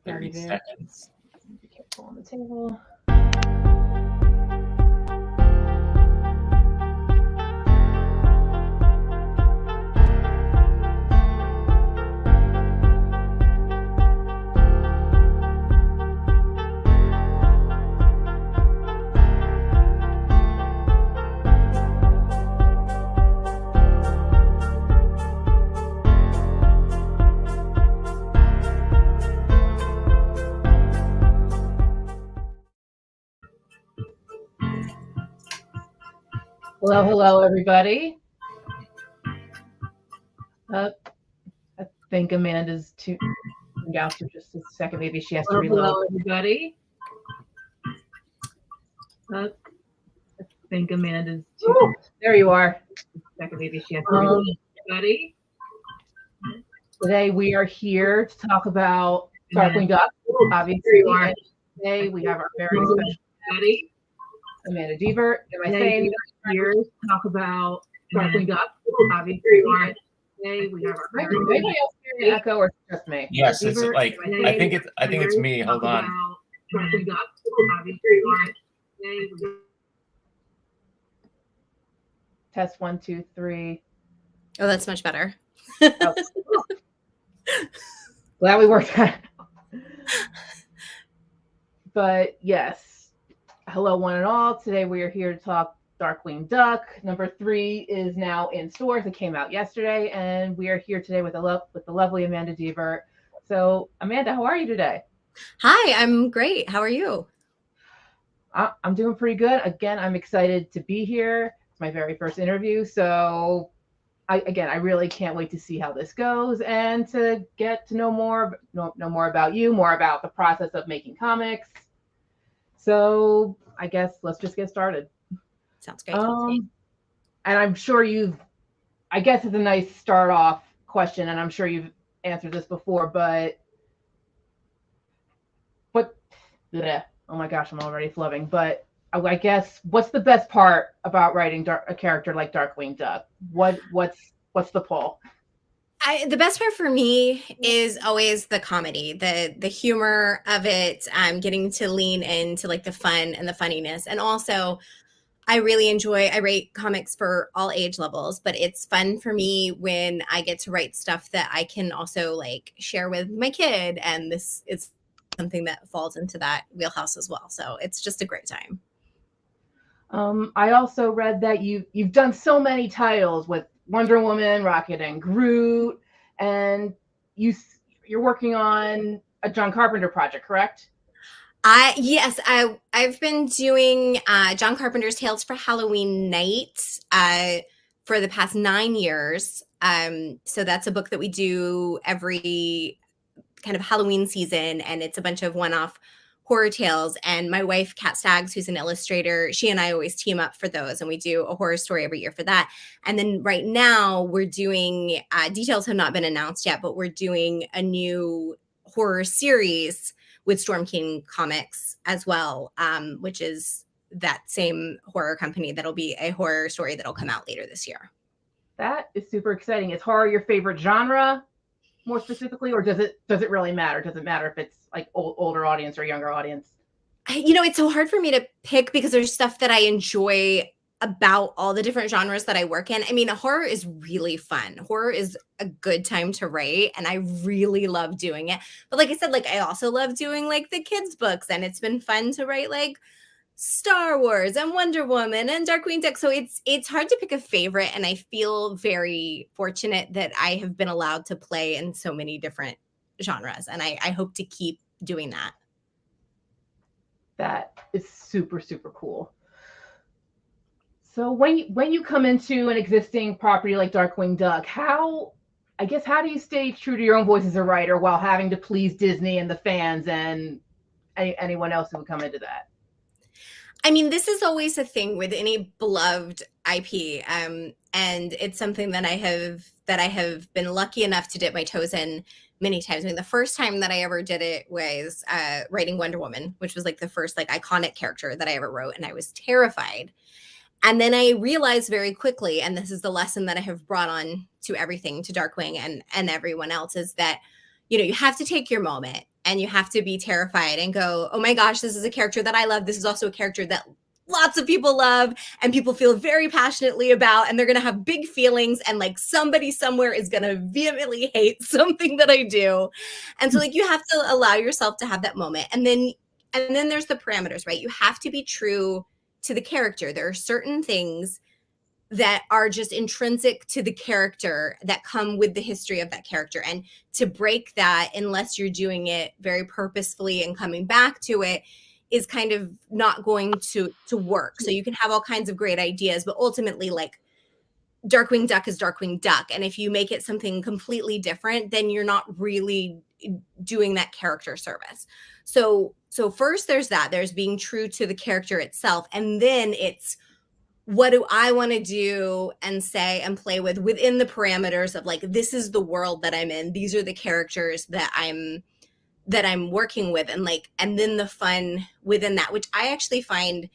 30 seconds. Be careful on the table. Hello, everybody. I think Amanda's tuned out for just a second. Maybe she has to reload. Hello, everybody. I think Amanda's tuned. There you are. Second, maybe she has to reload. Everybody. Today we are here to talk about Darkwing Duck. Obviously, today we have our very special buddy, Amanda Deibert. Am I saying here to talk about Darkwing Duck? Obviously, today we have our very anybody else hearing an echo or just me? Yes, it's like I think it's me. Hold on. Darkwing Duck. Obviously, today test 1, 2, 3. Oh, that's much better. Oh. Glad we worked on it. But yes, hello one and all. Today we are here to talk Darkwing Duck. Number 3 is now in stores. It came out yesterday, and we are here today with the lovely Amanda Deibert. So, Amanda, how are you today? Hi, I'm great. How are you? I'm doing pretty good. Again, I'm excited to be here. It's my very first interview, so I really can't wait to see how this goes and to get to know more about you, more about the process of making comics. So I guess let's just get started. Sounds great. And I'm sure I guess it's a nice start off question, and I'm sure you've answered this before, but oh my gosh, I'm already flubbing. But I guess what's the best part about writing a character like Darkwing Duck? What's the pull? The best part for me is always the comedy, the humor of it. Getting to lean into like the fun and the funniness, and also I really I write comics for all age levels, but it's fun for me when I get to write stuff that I can also like share with my kid, and it's something that falls into that wheelhouse as well. So it's just a great time. I also read that you've done so many titles with Wonder Woman, Rocket and Groot, and you're working on a John Carpenter project, correct? Yes, I've been doing John Carpenter's Tales for Halloween Night for the past 9 years. So that's a book that we do every kind of Halloween season, and it's a bunch of one-off horror tales. And my wife, Kat Staggs, who's an illustrator, she and I always team up for those, and we do a horror story every year for that. And then right now we're doing, details have not been announced yet, but we're doing a new horror series with Storm King Comics as well, which is that same horror company that'll be a horror story that'll come out later this year. That is super exciting. Is horror your favorite genre, more specifically, or does it really matter? Does it matter if it's like older audience or younger audience? It's so hard for me to pick because there's stuff that I enjoy about all the different genres that I work in. I mean, horror is really fun. Horror is a good time to write, and I really love doing it. But like I said, like I also love doing like the kids' books, and it's been fun to write like Star Wars and Wonder Woman and Darkwing Duck. So it's hard to pick a favorite, and I feel very fortunate that I have been allowed to play in so many different genres, and I hope to keep doing that. That is super, super cool. So when you come into an existing property like Darkwing Duck, how do you stay true to your own voice as a writer while having to please Disney and the fans and anyone else who would come into that? I mean, this is always a thing with any beloved IP, and it's something that I have been lucky enough to dip my toes in many times. I mean, the first time that I ever did it was writing Wonder Woman, which was like the first like iconic character that I ever wrote, and I was terrified. And then I realized very quickly, and this is the lesson that I have brought on to everything, to Darkwing and everyone else, is that, you have to take your moment and you have to be terrified and go, oh my gosh, this is a character that I love. This is also a character that lots of people love and people feel very passionately about, and they're going to have big feelings, and like somebody somewhere is going to vehemently hate something that I do. And so like you have to allow yourself to have that moment. And then there's the parameters, right? You have to be true to the character. There are certain things that are just intrinsic to the character that come with the history of that character. And to break that, unless you're doing it very purposefully and coming back to it, is kind of not going to work. So you can have all kinds of great ideas, but ultimately like Darkwing Duck is Darkwing Duck. And if you make it something completely different, then you're not really doing that character service. So first there's that, there's being true to the character itself. And then it's, what do I want to do and say and play with within the parameters of like, this is the world that I'm in. These are the characters that I'm working with, and like, and then the fun within that, which I actually find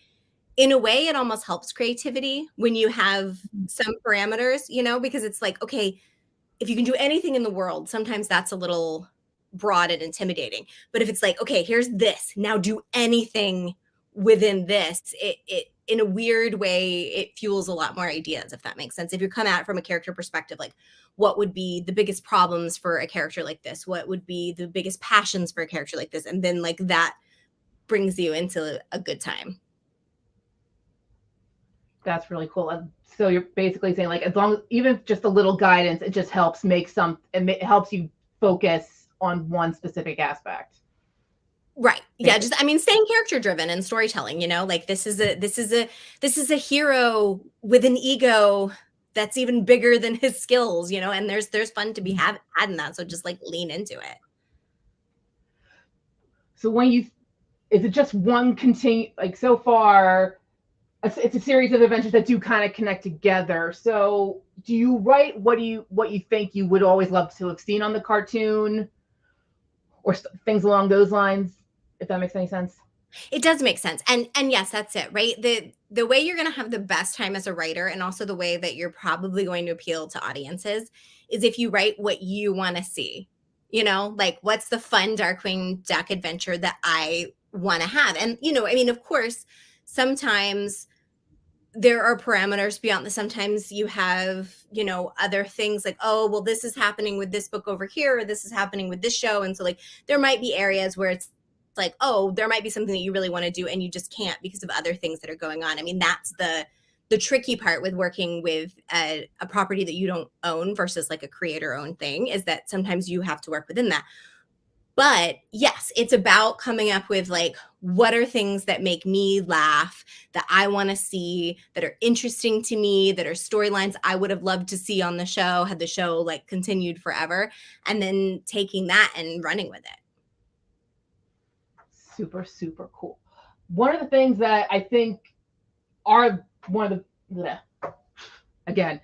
in a way it almost helps creativity when you have some parameters, you know, because it's like, okay, if you can do anything in the world, sometimes that's a little broad and intimidating. But if it's like, okay, here's this, now do anything within this, it in a weird way, it fuels a lot more ideas, if that makes sense. If you come at it from a character perspective, like what would be the biggest problems for a character like this? What would be the biggest passions for a character like this? And then like that brings you into a good time. That's really cool. So you're basically saying like, as long as even just a little guidance, it just helps it helps you focus on one specific aspect. Right. Yeah. Just, I mean, staying character driven and storytelling, you know, like this is a hero with an ego that's even bigger than his skills, you know, and there's fun to be had in that. So just like lean into it. So is it just one like so far, it's a series of adventures that do kind of connect together. So do you write what you think you would always love to have seen on the cartoon or things along those lines? If that makes any sense. It does make sense. And yes, that's it, right? The way you're going to have the best time as a writer, and also the way that you're probably going to appeal to audiences, is if you write what you want to see, you know, like what's the fun Darkwing Duck adventure that I want to have? And, you know, I mean, of course, sometimes there are parameters beyond this. Sometimes you have, you know, other things like, oh, well, this is happening with this book over here, or this is happening with this show. And so like, there might be areas where it's like, oh, there might be something that you really want to do and you just can't because of other things that are going on. I mean, that's the tricky part with working with a property that you don't own versus like a creator owned thing, is that sometimes you have to work within that. But yes, it's about coming up with like, what are things that make me laugh, that I want to see, that are interesting to me, that are storylines I would have loved to see on the show had the show like continued forever, and then taking that and running with it. Super, super cool. One of the things that I think are one of the, again,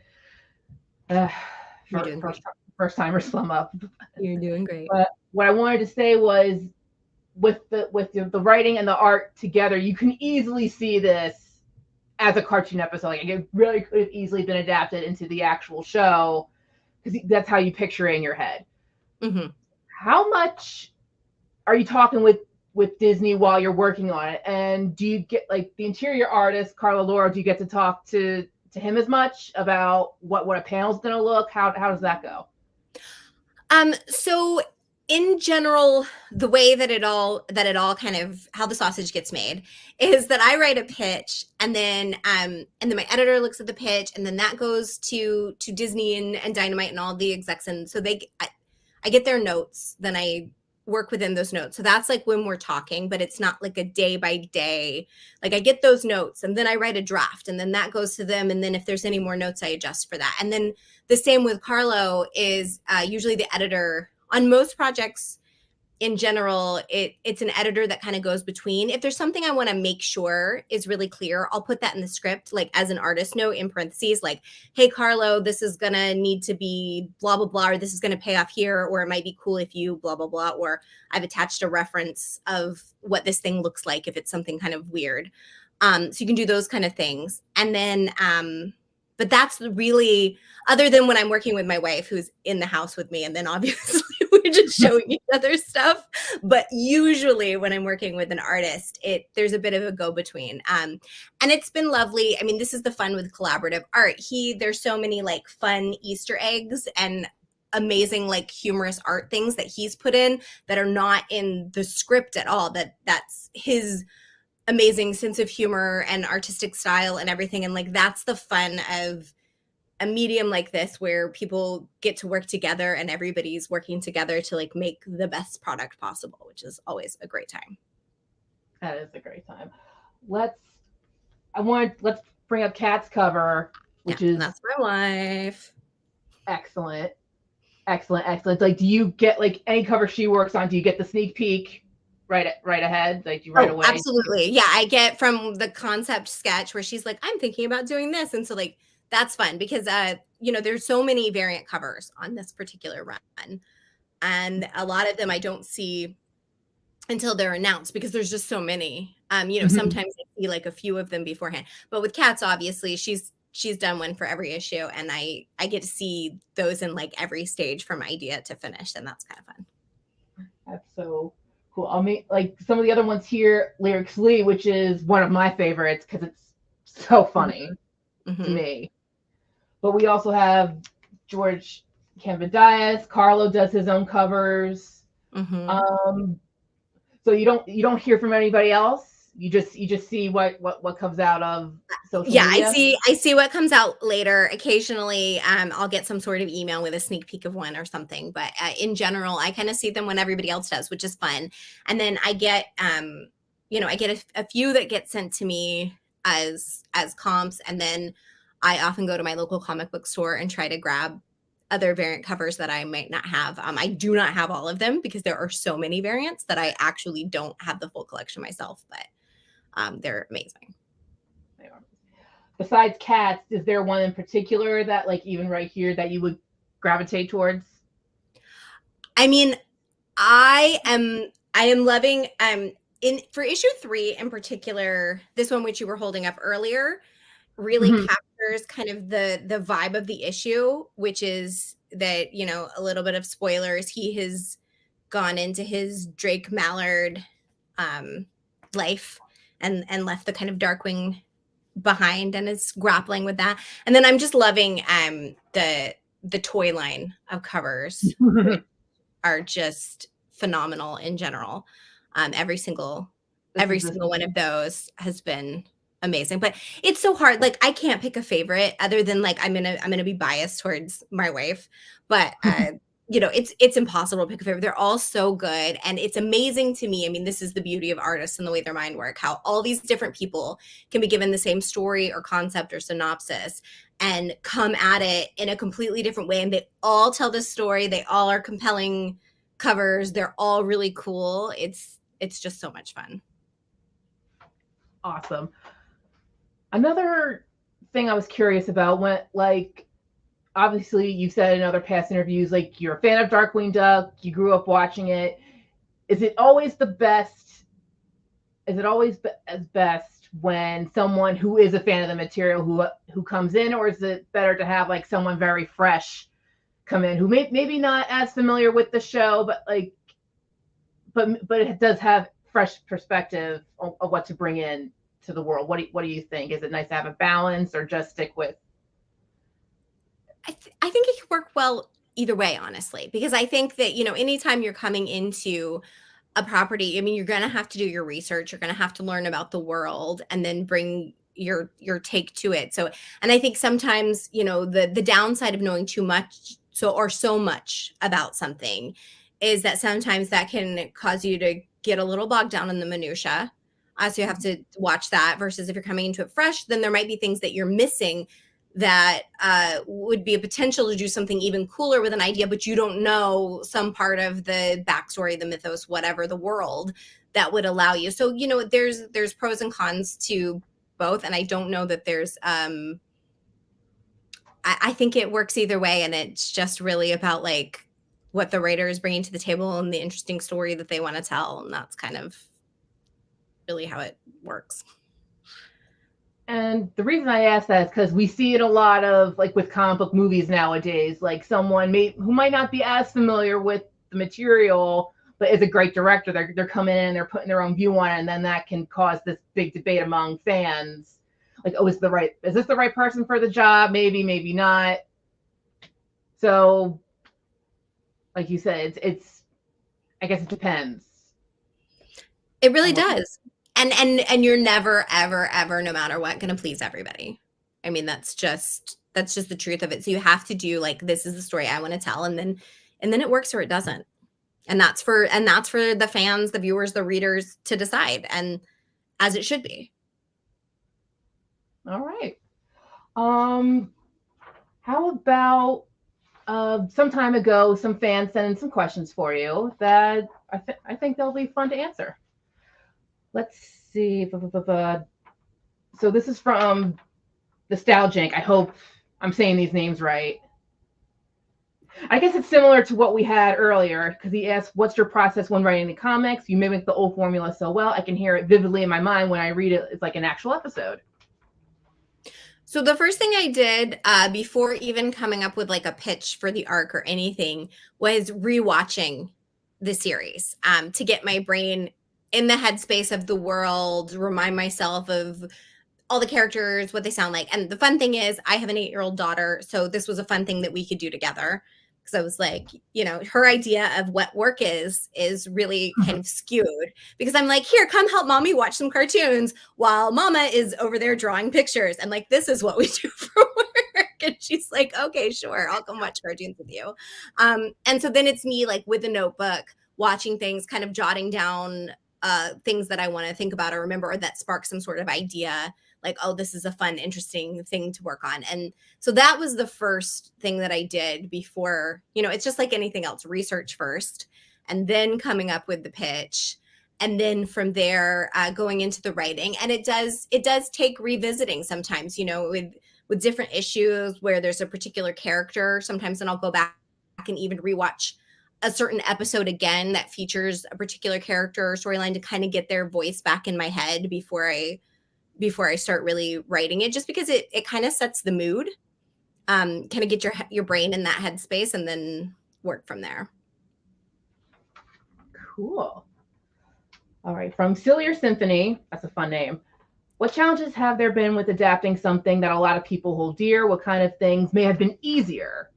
first timer slum up. You're doing great. But what I wanted to say was, with the writing and the art together, you can easily see this as a cartoon episode. Like, it really could have easily been adapted into the actual show, because that's how you picture it in your head. Mm-hmm. How much are you talking with Disney while you're working on it? And do you get, like, the interior artist, Carla Laura, do you get to talk to him as much about what a panel's going to look? How does that go? So in general, the way that it all kind of, how the sausage gets made is that I write a pitch, and then my editor looks at the pitch, and then that goes to Disney and Dynamite and all the execs. And so I get their notes, then I work within those notes. So that's like when we're talking, but it's not like a day by day. Like, I get those notes and then I write a draft, and then that goes to them. And then if there's any more notes, I adjust for that. And then the same with Carlo is usually the editor on most projects. In general, it's an editor that kind of goes between. If there's something I want to make sure is really clear, I'll put that in the script, like as an artist note in parentheses, like, hey, Carlo, this is going to need to be blah, blah, blah, or this is going to pay off here, or it might be cool if you blah, blah, blah, or I've attached a reference of what this thing looks like if it's something kind of weird. So you can do those kind of things. And then, but that's really, other than when I'm working with my wife who's in the house with me, and then obviously we just showing each other stuff. But usually when I'm working with an artist, there's a bit of a go-between. And it's been lovely. I mean, this is the fun with collaborative art. There's so many like fun Easter eggs and amazing like humorous art things that he's put in that are not in the script at all. That's his amazing sense of humor and artistic style and everything. And like, that's the fun of a medium like this, where people get to work together and everybody's working together to like make the best product possible, which is always a great time. That is a great time. Let's bring up Kat's cover, which is that's my wife. Excellent. Like, do you get like any cover she works on? Do you get the sneak peek right ahead, like you right away? Absolutely, yeah. I get from the concept sketch where she's like, I'm thinking about doing this, and so like that's fun because there's so many variant covers on this particular run, and a lot of them I don't see until they're announced because there's just so many. Sometimes I see like a few of them beforehand, but with Kat's, obviously she's done one for every issue, and I get to see those in like every stage from idea to finish, and that's kind of fun. That's so cool. I'll make like some of the other ones here, Lyrically, which is one of my favorites because it's so funny to me. But we also have George Cambandias. Carlo does his own covers. So you don't hear from anybody else. You just see what comes out of social media. I see what comes out later. Occasionally, I'll get some sort of email with a sneak peek of one or something. But in general, I kind of see them when everybody else does, which is fun. And then I get, I get a few that get sent to me as comps, and then I often go to my local comic book store and try to grab other variant covers that I might not have. I do not have all of them because there are so many variants that I actually don't have the full collection myself, but they're amazing. Besides Cats, is there one in particular that, like, even right here, that you would gravitate towards? I mean, I am loving for issue 3 in particular, this one which you were holding up earlier really captures kind of the vibe of the issue, which is that, a little bit of spoilers, he has gone into his Drake Mallard life and left the kind of Darkwing behind and is grappling with that. And then I'm just loving the toy line of covers which are just phenomenal in general. Every single one of those has been amazing, but it's so hard. Like, I can't pick a favorite other than like I'm gonna be biased towards my wife, but it's impossible to pick a favorite. They're all so good, and it's amazing to me. I mean, this is the beauty of artists and the way their mind work, how all these different people can be given the same story or concept or synopsis and come at it in a completely different way, and they all tell this story. They all are compelling covers. They're all really cool. It's just so much fun. Awesome. Another thing I was curious about, when, like, obviously you said in other past interviews, like, you're a fan of Darkwing Duck, you grew up watching it. Is it always the best? Is it always as best when someone who is a fan of the material who comes in, or is it better to have like someone very fresh come in who maybe not as familiar with the show, but it does have fresh perspective of what to bring in to the world? What do you think? Is it nice to have a balance, or just stick with? I think it could work well either way, honestly, because I think that, anytime you're coming into a property, I mean, you're going to have to do your research. You're going to have to learn about the world and then bring your take to it. So, and I think sometimes, the downside of knowing too much so much about something is that sometimes that can cause you to get a little bogged down in the minutia. So you have to watch that, versus if you're coming into it fresh, then there might be things that you're missing that would be a potential to do something even cooler with an idea, but you don't know some part of the backstory, the mythos, whatever, the world that would allow you. So, there's pros and cons to both. And I don't know that there's, I think it works either way. And it's just really about like what the writer is bringing to the table and the interesting story that they want to tell. And that's kind of really how it works. And the reason I ask that is because we see it a lot of, like, with comic book movies nowadays, like someone who might not be as familiar with the material, but is a great director. They're coming in, they're putting their own view on it, and then that can cause this big debate among fans. Like, oh, is this the right person for the job? Maybe, maybe not. So, like you said, it's I guess it depends. It really does. And you're never, ever, ever, no matter what, going to please everybody. I mean, that's just the truth of it. So you have to do like, this is the story I want to tell. And then it works or it doesn't. And that's for the fans, the viewers, the readers to decide, and as it should be. All right. How about some time ago, some fans sent in some questions for you that I think they'll be fun to answer. Let's see. So this is from Nostalgic. I hope I'm saying these names right. I guess it's similar to what we had earlier, because he asked, what's your process when writing the comics? You mimic the old formula so well. I can hear it vividly in my mind when I read it. It's like an actual episode. So the first thing I did before even coming up with like a pitch for the arc or anything was rewatching the series to get my brain in the headspace of the world, remind myself of all the characters, what they sound like. And the fun thing is I have an 8-year-old daughter, so this was a fun thing that we could do together. Because I was like, her idea of what work is really kind of skewed, because I'm like, here, come help mommy watch some cartoons while mama is over there drawing pictures. And like, this is what we do for work. And she's like, okay, sure, I'll come watch cartoons with you. And so then it's me like with a notebook, watching things, kind of jotting down things that I want to think about or remember, or that spark some sort of idea. Like, oh, this is a fun, interesting thing to work on. And so that was the first thing that I did before, it's just like anything else, research first, and then coming up with the pitch. And then from there, going into the writing. And it does take revisiting sometimes, with different issues where there's a particular character. Sometimes then I'll go back and even rewatch a certain episode again that features a particular character or storyline to kind of get their voice back in my head before I start really writing it, just because it kind of sets the mood, kind of get your brain in that headspace, and then work from there. Cool. All right. From Sillier Symphony, that's a fun name. What challenges have there been with adapting something that a lot of people hold dear? What kind of things may have been easier?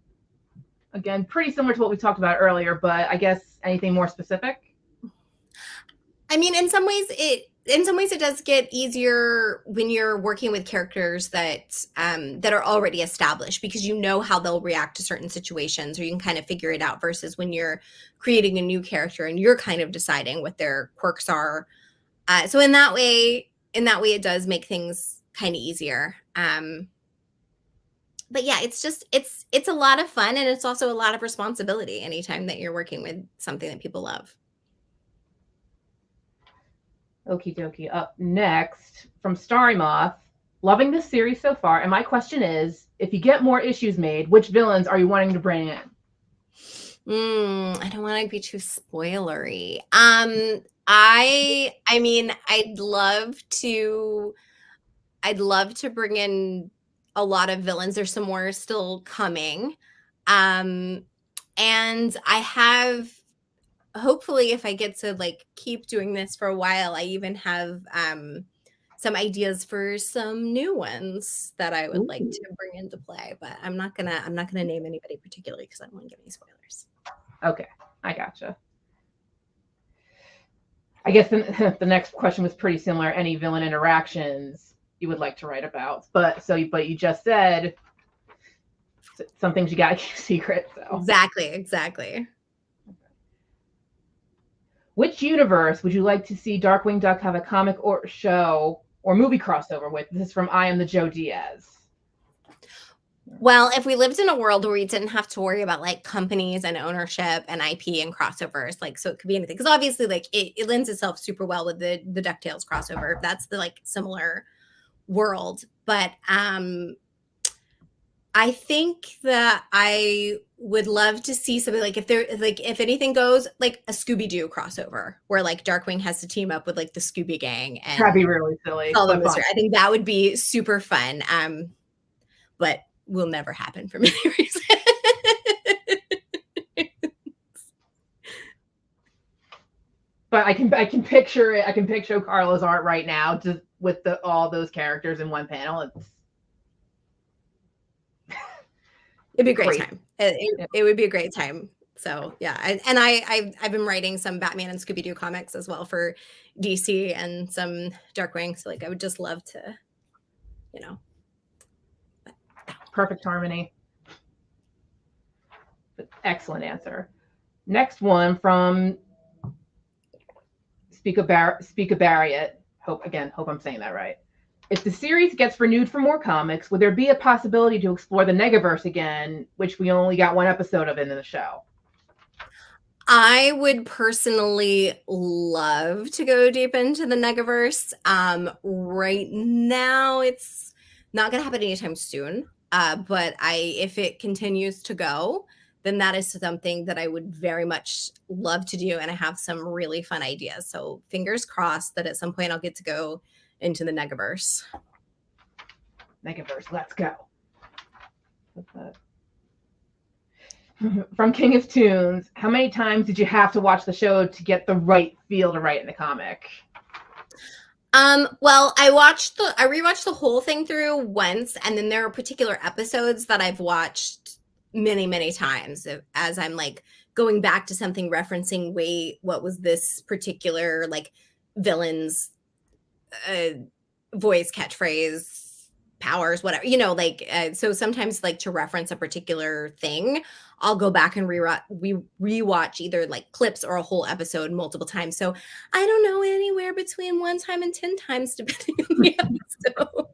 Again, pretty similar to what we talked about earlier, but I guess anything more specific? I mean, in some ways it does get easier when you're working with characters that are already established, because you know how they'll react to certain situations, or you can kind of figure it out, versus when you're creating a new character and you're kind of deciding what their quirks are. So in that way, it does make things kind of easier. But yeah, it's a lot of fun, and it's also a lot of responsibility anytime that you're working with something that people love. Okie dokie. Up next, from Starry Moth, loving this series so far. And my question is, if you get more issues made, which villains are you wanting to bring in? I don't want to be too spoilery. I mean, I'd love to bring in a lot of villains. There's some more still coming. And I have, hopefully, if I get to like keep doing this for a while, I even have some ideas for some new ones that I would like to bring into play. But I'm not gonna name anybody particularly, because I don't want to give any spoilers. Okay, I gotcha. I guess the next question was pretty similar. Any villain interactions you would like to write about? But you just said some things you gotta keep secret. So. Exactly. Which universe would you like to see Darkwing Duck have a comic or show or movie crossover with? This is from I Am the Joe Diaz. Well, if we lived in a world where we didn't have to worry about like companies and ownership and IP and crossovers, like, so it could be anything. Because obviously, like, it lends itself super well with the DuckTales crossover. That's the like similar world. But I think that I would love to see something like, if anything goes, like a Scooby-Doo crossover where like Darkwing has to team up with like the Scooby Gang. And that'd be really silly. I think that would be super fun. But will never happen for many reasons. but I can picture it. I can picture Carla's art right now, just with all those characters in one panel. It'd be a great time. It would be a great time. So yeah, I've been writing some Batman and Scooby-Doo comics as well for DC and some Darkwing. So like I would just love to, you know. Perfect harmony. Excellent answer. Next one from Speaker Barriott. Hope I'm saying that right. If the series gets renewed for more comics, would there be a possibility to explore the Negiverse again, which we only got one episode of in the show? I would personally love to go deep into the Negiverse. Right now, it's not going to happen anytime soon. But if it continues to go, then that is something that I would very much love to do. And I have some really fun ideas. So fingers crossed that at some point I'll get to go into the Negiverse. Negiverse, let's go. From King of Toons, how many times did you have to watch the show to get the right feel to write in the comic? Well, I rewatched the whole thing through once, and then there are particular episodes that I've watched many, many times as I'm like going back to something, referencing, wait, what was this particular like villain's voice, catchphrase, powers, whatever, like, so sometimes like to reference a particular thing, I'll go back and rewatch either like clips or a whole episode multiple times. So I don't know, anywhere between 1 time and 10 times, depending on the episode.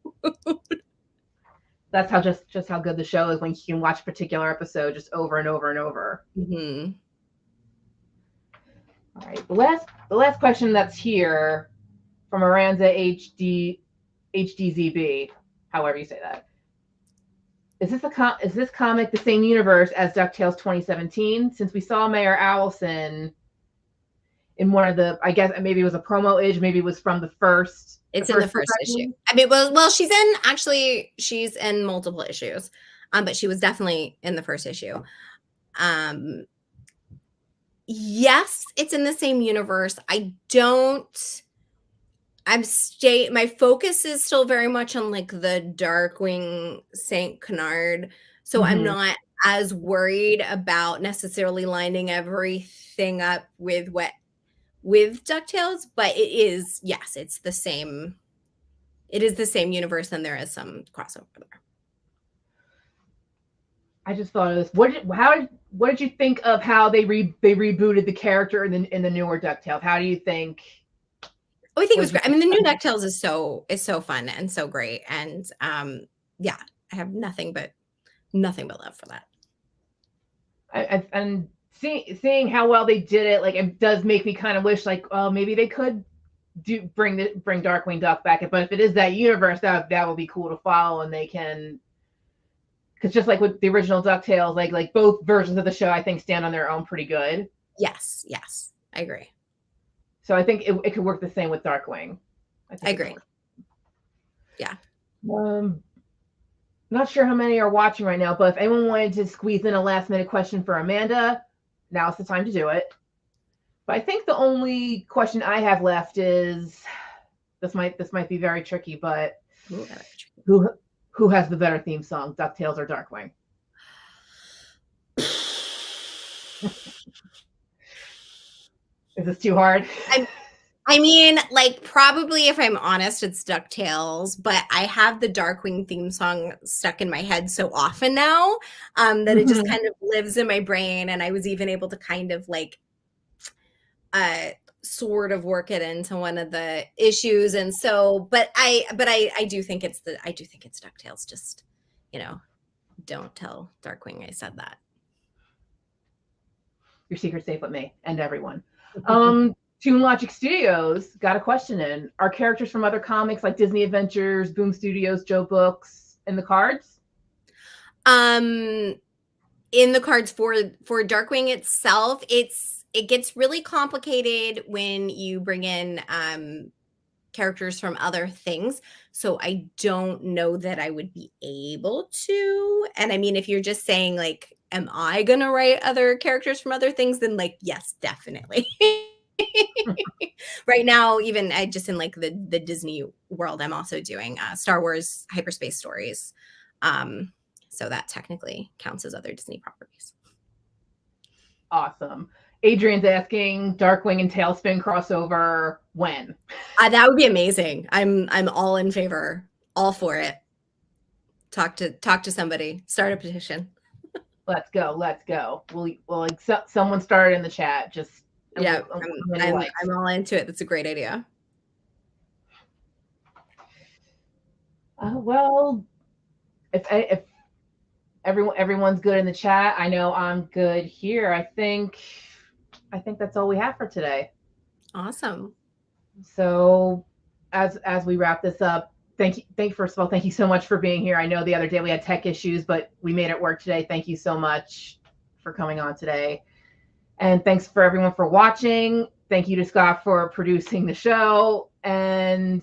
That's just how good the show is when you can watch a particular episode just over and over and over. Mm-hmm. All right, the last question that's here from Aranza HDZB, however you say that. Is this comic the same universe as DuckTales 2017? Since we saw Mayor Owlson in one of the, I guess maybe it was a promo issue, maybe it was from the first. It's in the first issue. I mean, well, she's in multiple issues, but she was definitely in the first issue. Yes, it's in the same universe. My focus is still very much on like the Darkwing Saint Canard. So I'm not as worried about necessarily lining everything up with DuckTales, but it is, yes, it is the same universe, and there is some crossover there. I just thought of this. What did you think of how they rebooted the character in the newer DuckTales? How do you think? Oh, I think it was great. I mean, the new DuckTales is so fun and so great, and yeah, I have nothing but love for that. And seeing how well they did it, like, it does make me kind of wish, like, oh, maybe they could bring Darkwing Duck back. But if it is that universe, that will be cool to follow, and they can, because just like with the original DuckTales, like both versions of the show, I think stand on their own pretty good. Yes, I agree. So I think it could work the same with Darkwing. I agree. Yeah. Not sure how many are watching right now, but if anyone wanted to squeeze in a last minute question for Amanda, now's the time to do it. But I think the only question I have left is, this might be very tricky, but who has the better theme song, DuckTales or Darkwing? Is this too hard? I mean, like, probably, if I'm honest, it's DuckTales, but I have the Darkwing theme song stuck in my head so often now that it just kind of lives in my brain. And I was even able to kind of like sort of work it into one of the issues. And so, but I do think it's DuckTales. Just, don't tell Darkwing I said that. Your secret's safe with me and everyone. Toon Logic Studios got a question in. Are characters from other comics like Disney Adventures, Boom Studios, Joe Books in the cards? In the cards for Darkwing itself, it gets really complicated when you bring in characters from other things. So I don't know that I would be able to. And I mean, if you're just saying like, am I gonna write other characters from other things? Then like, yes, definitely. Right now, even I just in like the Disney world, I'm also doing Star Wars hyperspace stories. So that technically counts as other Disney properties. Awesome. Adrian's asking Darkwing and Tailspin crossover when? That would be amazing. I'm all in favor, all for it. Talk to somebody, start a petition. Let's go. Let's go. We'll accept someone started in the chat. Just yeah, I'm all into it. That's a great idea. Well, if everyone's good in the chat, I know I'm good here. I think that's all we have for today. Awesome. So as we wrap this up, first of all, thank you so much for being here. I know the other day we had tech issues, but we made it work today. Thank you so much for coming on today. And thanks for everyone for watching. Thank you to Scott for producing the show. And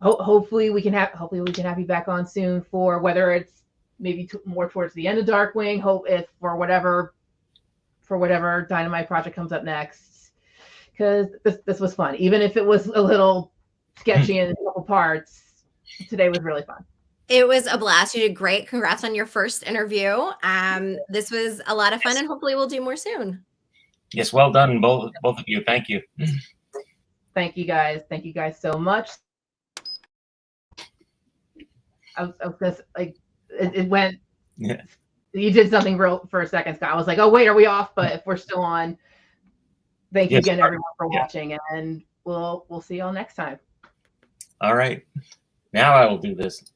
hopefully we can have you back on soon for whether it's maybe more towards the end of Darkwing. Hope if for whatever Dynamite project comes up next, because this was fun, even if it was a little sketchy in a couple parts. Today was really fun. It was a blast. You did great. Congrats on your first interview. This was a lot of fun, and hopefully we'll do more soon. Yes, well done, both of you. Thank you. Thank you guys. Thank you guys so much. I was just like, it went. Yeah. You did something real for a second, Scott. I was like, oh wait, are we off? But if we're still on, thank you again, everyone, for watching, and we'll see y'all next time. All right. Now I will do this.